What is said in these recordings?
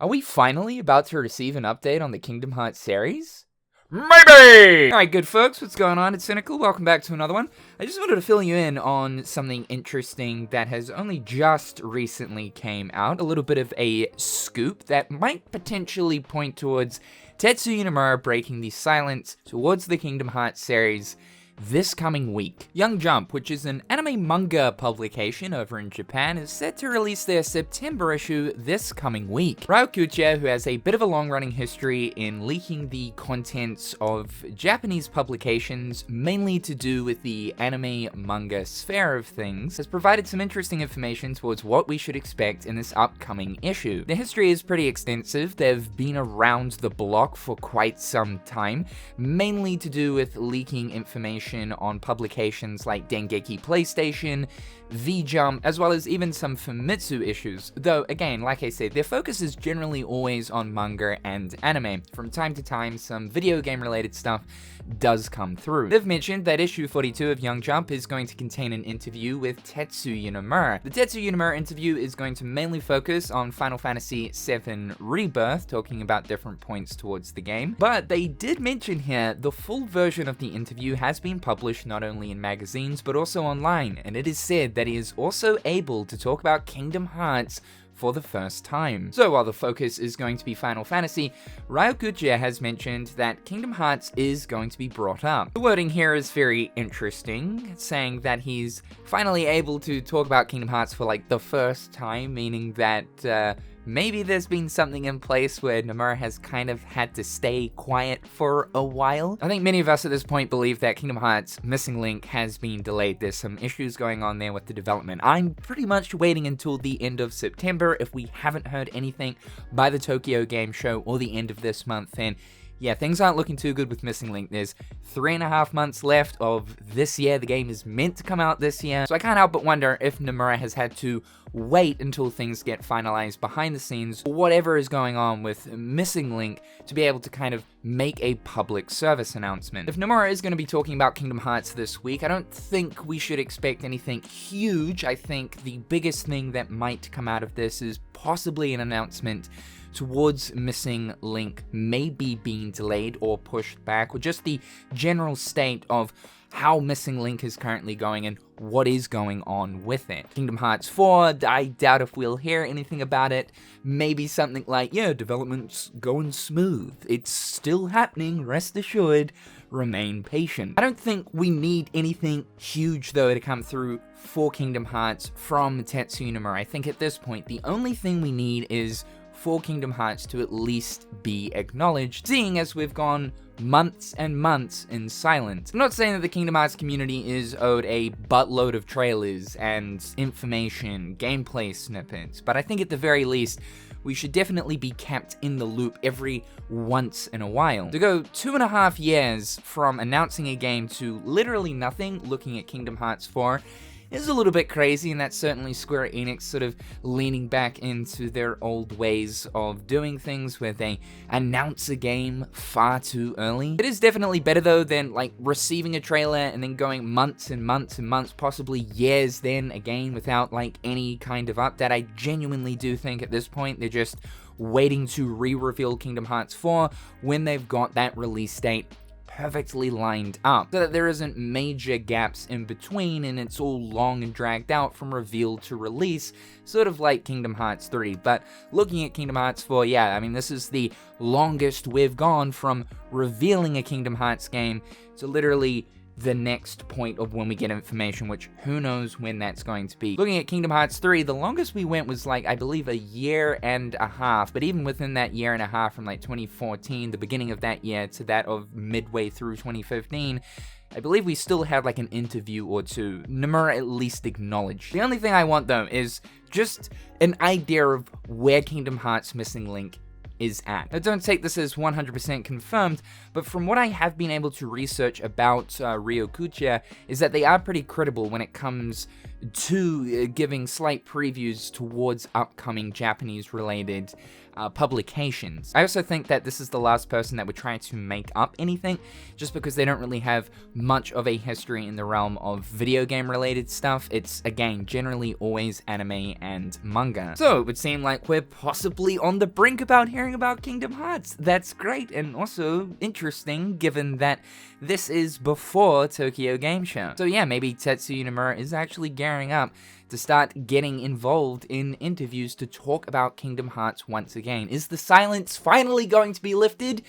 Are we finally about to receive an update on the Kingdom Hearts series? Maybe! Alright, good folks, what's going on? It's Cynical, welcome back to another one. I just wanted to fill you in on something interesting that has only just recently came out. A little bit of a scoop that might potentially point towards Tetsuya Nomura breaking the silence towards the Kingdom Hearts series this coming week. Young Jump, which is an anime manga publication over in Japan, is set to release their September issue this coming week. Ryokuya, who has a bit of a long-running history in leaking the contents of Japanese publications, mainly to do with the anime manga sphere of things, has provided some interesting information towards what we should expect in this upcoming issue. Their history is pretty extensive. They've been around the block for quite some time, mainly to do with leaking information on publications like Dengeki PlayStation, V-Jump, as well as even some Famitsu issues, though again, like I said, their focus is generally always on manga and anime. From time to time, some video game related stuff does come through. They've mentioned that issue 42 of Young Jump is going to contain an interview with Tetsuya Nomura. The Tetsuya Nomura interview is going to mainly focus on Final Fantasy VII Rebirth, talking about different points towards the game, but they did mention here the full version of the interview has been published not only in magazines but also online, and it is said that he is also able to talk about Kingdom Hearts for the first time. So while the focus is going to be Final Fantasy, Ryokuya has mentioned that Kingdom Hearts is going to be brought up. The wording here is very interesting, saying that he's finally able to talk about Kingdom Hearts for like the first time, meaning that maybe there's been something in place where Nomura has kind of had to stay quiet for a while. I think many of us at this point believe that Kingdom Hearts Missing Link has been delayed. There's some issues going on there with the development. I'm pretty much waiting until the end of September. If we haven't heard anything by the Tokyo Game Show or the end of this month, then yeah, things aren't looking too good with Missing Link. There's 3.5 months left of this year. The game is meant to come out this year. So I can't help but wonder if Nomura has had to wait until things get finalized behind the scenes, or whatever is going on with Missing Link, to be able to kind of make a public service announcement. If Nomura is going to be talking about Kingdom Hearts this week, I don't think we should expect anything huge. I think the biggest thing that might come out of this is possibly an announcement towards Missing Link maybe being delayed or pushed back, or just the general state of how Missing Link is currently going and what is going on with it. Kingdom Hearts 4, I doubt if we'll hear anything about it. Maybe something like, yeah, development's going smooth. It's still happening, rest assured. Remain patient. I don't think we need anything huge though to come through for Kingdom Hearts from Tetsuya Nomura. I think at this point, the only thing we need is for Kingdom Hearts to at least be acknowledged, seeing as we've gone months and months in silence. I'm not saying that the Kingdom Hearts community is owed a buttload of trailers and information, gameplay snippets, but I think at the very least, we should definitely be kept in the loop every once in a while. To go 2.5 years from announcing a game to literally nothing, looking at Kingdom Hearts 4, is a little bit crazy, and that's certainly Square Enix sort of leaning back into their old ways of doing things where they announce a game far too early. It is definitely better though than like receiving a trailer and then going months and months and months, possibly years then again without like any kind of update. I genuinely do think at this point they're just waiting to re-reveal Kingdom Hearts 4 when they've got that release date perfectly lined up, so that there isn't major gaps in between and it's all long and dragged out from reveal to release, sort of like Kingdom Hearts 3. But looking at Kingdom Hearts 4, yeah, I mean, this is the longest we've gone from revealing a Kingdom Hearts game to literally the next point of when we get information, which who knows when that's going to be. Looking at Kingdom Hearts 3, the longest we went was like, I believe, 1.5 years, but even within that 1.5 years from like 2014, the beginning of that year, to that of midway through 2015, I believe we still had like an interview or two. Nomura at least acknowledged. The only thing I want though is just an idea of where Kingdom Hearts Missing Link is at. Now, don't take this as 100% confirmed, but from what I have been able to research about Ryokuya, is that they are pretty credible when it comes to giving slight previews towards upcoming Japanese-related publications. I also think that this is the last person that would try to make up anything, just because they don't really have much of a history in the realm of video game related stuff. It's, again, generally always anime and manga. So it would seem like we're possibly on the brink about hearing about Kingdom Hearts. That's great, and also interesting given that this is before Tokyo Game Show. So yeah, maybe Tetsuya Nomura is actually gearing up to start getting involved in interviews to talk about Kingdom Hearts once again. Is the silence finally going to be lifted?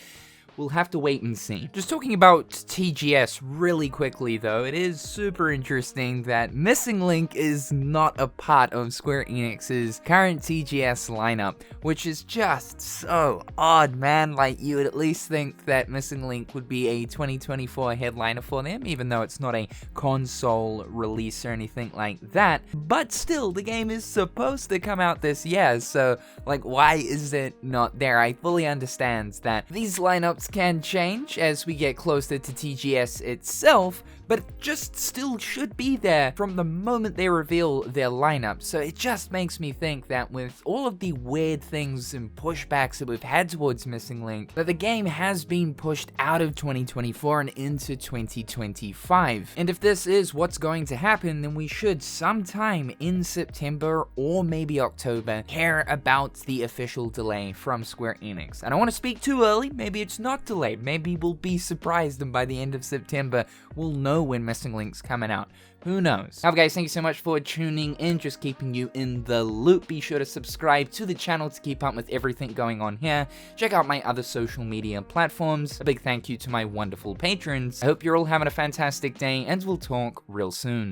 We'll have to wait and see. Just talking about TGS really quickly though, it is super interesting that Missing Link is not a part of Square Enix's current TGS lineup, which is just so odd, man. Like, you would at least think that Missing Link would be a 2024 headliner for them, even though it's not a console release or anything like that. But still, the game is supposed to come out this year, so like, why is it not there? I fully understand that these lineups can change as we get closer to TGS itself, but it just still should be there from the moment they reveal their lineup. So it just makes me think that with all of the weird things and pushbacks that we've had towards Missing Link, that the game has been pushed out of 2024 and into 2025. And if this is what's going to happen, then we should sometime in September or maybe October hear about the official delay from Square Enix. I don't want to speak too early, maybe it's not delayed, maybe we'll be surprised and by the end of September we'll know when Missing Link's coming out. Who knows? However, guys, thank you so much for tuning in, just keeping you in the loop. Be sure to subscribe to the channel to keep up with everything going on here. Check out my other social media platforms. A big thank you to my wonderful patrons. I hope you're all having a fantastic day, and we'll talk real soon.